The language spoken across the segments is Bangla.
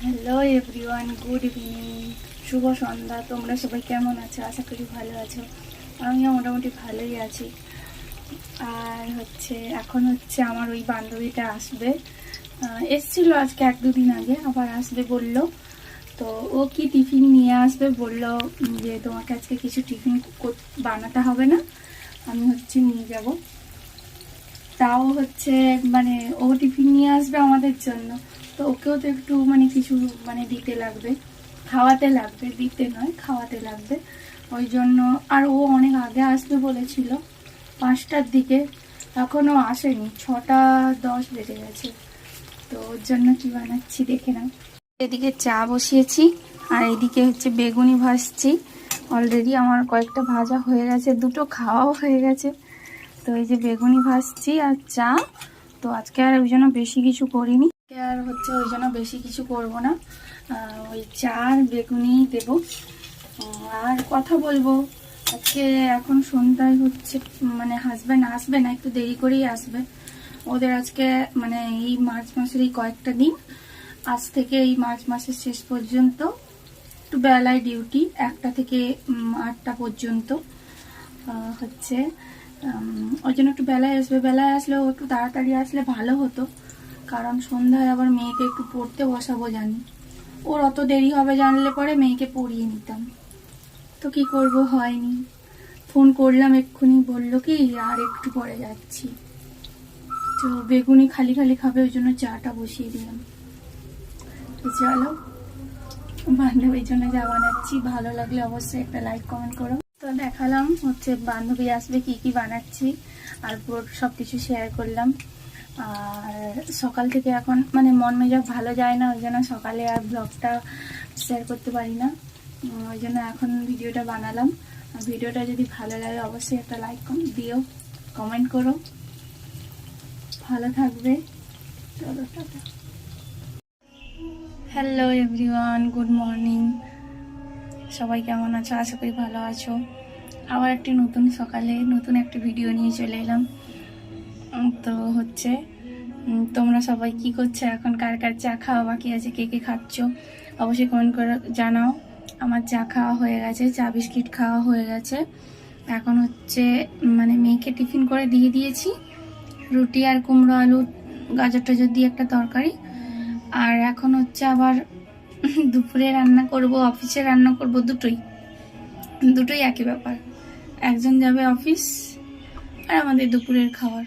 হ্যালো এভরিওয়ান, গুড ইভিনিং, শুভ সন্ধ্যা। তোমরা সবাই কেমন আছো? আশা করি ভালো আছো। আমিও মোটামুটি ভালোই আছি। আর এখন আমার ওই বান্ধবীটা আসবে, এসছিল আজকে 1-2 দিন আগে, আবার আসবে বলল। তো ও কি টিফিন নিয়ে আসবে বলল, যে তোমাকে আজকে কিছু টিফিন বানাতে হবে না, আমি নিয়ে যাব। তাও মানে ও টিফিন নিয়ে আসবে আমাদের জন্য, তো ওকেও তো একটু কিছু দিতে লাগবে, খাওয়াতে লাগবে, দিতে নয় খাওয়াতে লাগবে। ওই জন্য আর ও অনেক আগে আসবে বলেছিল, 5টার দিকে, এখনো আসেনি, 6টা 10 বেজে গেছে। তো ওর জন্য কি বানাচ্ছি দেখে নাও। এদিকে চা বসিয়েছি, আর এদিকে বেগুনি ভাজছি। অলরেডি আমার কয়েকটা ভাজা হয়ে গেছে, দুটো খাওয়াও হয়ে গেছে। তো এই যে বেগুনি ভাজছি আর চা। তো আজকে আর ওই জন্য বেশি কিছু করিনি, আর ওই জন্য বেশি কিছু করবো না, ওই চা আর বেগুনি দেব। আর কথা বলবো আজকে, এখন সন্ধ্যায় হাজব্যান্ড আসবে না, একটু দেরি করেই আসবে। ওদের আজকে এই মার্চ মাসের এই কয়েকটা দিন, আজ থেকে এই মার্চ মাসের শেষ পর্যন্ত একটু বেলায় ডিউটি, 1টা থেকে 8টা পর্যন্ত ওই জন্য একটু বেলায় আসবে। বেলায় আসলেও একটু তাড়াতাড়ি আসলে ভালো হতো, কারণ সন্ধ্যায় আবার মেয়েকে একটু পড়তে বসাবো জানি। ওর অত দেরি হবে জানলে পরে মেয়েকে পড়িয়ে নিতাম, তো কি করব, হয়নি। ফোন করলাম এক্ষুনি, বললো কি আর একটু পরে যাচ্ছি। তো বেগুনি খালি খালি খাবে, ওই জন্য চাটা বসিয়ে দিলাম। তো চলো, বান্ধবীর জন্য যা বানাচ্ছি, ভালো লাগলে অবশ্যই একটা লাইক কমেন্ট করো। তো দেখালাম বান্ধবী আসবে কি কি বানাচ্ছি, আর পুরো সবকিছু শেয়ার করলাম। আর সকাল থেকে এখন মন মেজাজ ভালো যায় না, ওই জন্য সকালে আর ব্লগটা শেয়ার করতে পারি না, ওই জন্য এখন ভিডিওটা বানালাম। আর ভিডিওটা যদি ভালো লাগে অবশ্যই একটা লাইক দিও, কমেন্ট করো। ভালো থাকবে, চলো tata. Hello everyone, good morning. সবাই কেমন আছো? আশা করি ভালো আছো। আবার একটি নতুন সকালে নতুন একটি ভিডিও নিয়ে চলে এলাম। তো তোমরা সবাই কি করছো এখন? কার কার চা খাওয়া বাকি আছে, কে কে খাচ্ছ অবশ্যই কমেন্ট করে জানাও। আমার চা খাওয়া হয়ে গেছে, চা বিস্কিট খাওয়া হয়ে গেছে। এখন মেয়েকে টিফিন করে দিয়ে দিয়েছি, রুটি আর কুমড়ো আলু গাজর টাজর দিয়ে একটা তরকারি। আর এখন আবার দুপুরে রান্না করব, অফিসে রান্না করব, দুটোই একই ব্যাপার। একজন যাবে অফিস, আর আমাদের দুপুরের খাবার।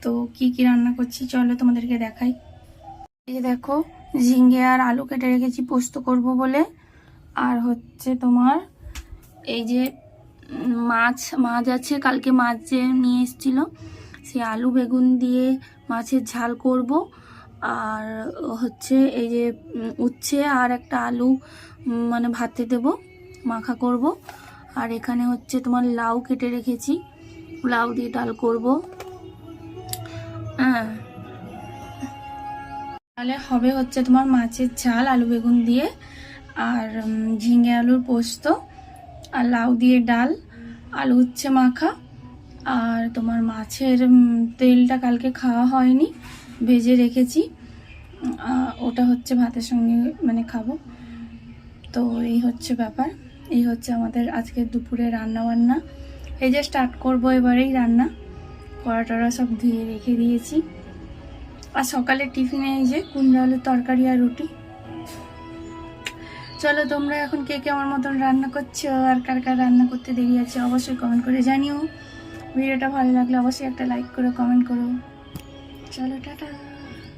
তো কি কি রান্না করছি চলো তোমাদেরকে দেখাই। এই যে দেখো, ঝিঙ্গে আর আলু কেটে রেখেছি পোস্ত করব বলে। আর তোমার এই যে মাছ আছে, কালকে মাছ যে নিয়ে এসেছিল, সেই আলু বেগুন দিয়ে মাছের ঝাল করব। আর এই যে উচ্ছে আর একটা আলু ভাতে দেব, মাখা করব। আর এখানে তোমার লাউ কেটে রেখেছি, লাউ দিয়ে ডাল করব। হ্যাঁ, তাহলে হবে তোমার মাছের ঝাল আলু বেগুন দিয়ে, আর ঝিঙে আলুর পোস্ত, আর লাউ দিয়ে ডাল, আলু উচ্ছে মাখা। আর তোমার মাছের তেলটা কালকে খাওয়া হয়নি, ভেজে রেখেছি, ওটা ভাতের সঙ্গে খাবো। তো এই ব্যাপার, এই আমাদের আজকে দুপুরে রান্না বান্না। এই যে স্টার্ট করবো এবারেই রান্না, কড়া টড়া সব ধুয়ে রেখে দিয়েছি। আর সকালে টিফিনে এই যে কুমড়ো আলুর তরকারি আর রুটি। চলো, তোমরা এখন কে কে আমার মতন রান্না করছো, আর কার কার রান্না করতে দেরি আছে অবশ্যই কমেন্ট করে জানিও। ভিডিওটা ভালো লাগলে অবশ্যই একটা লাইক করো, কমেন্ট করো। চলো টাটা।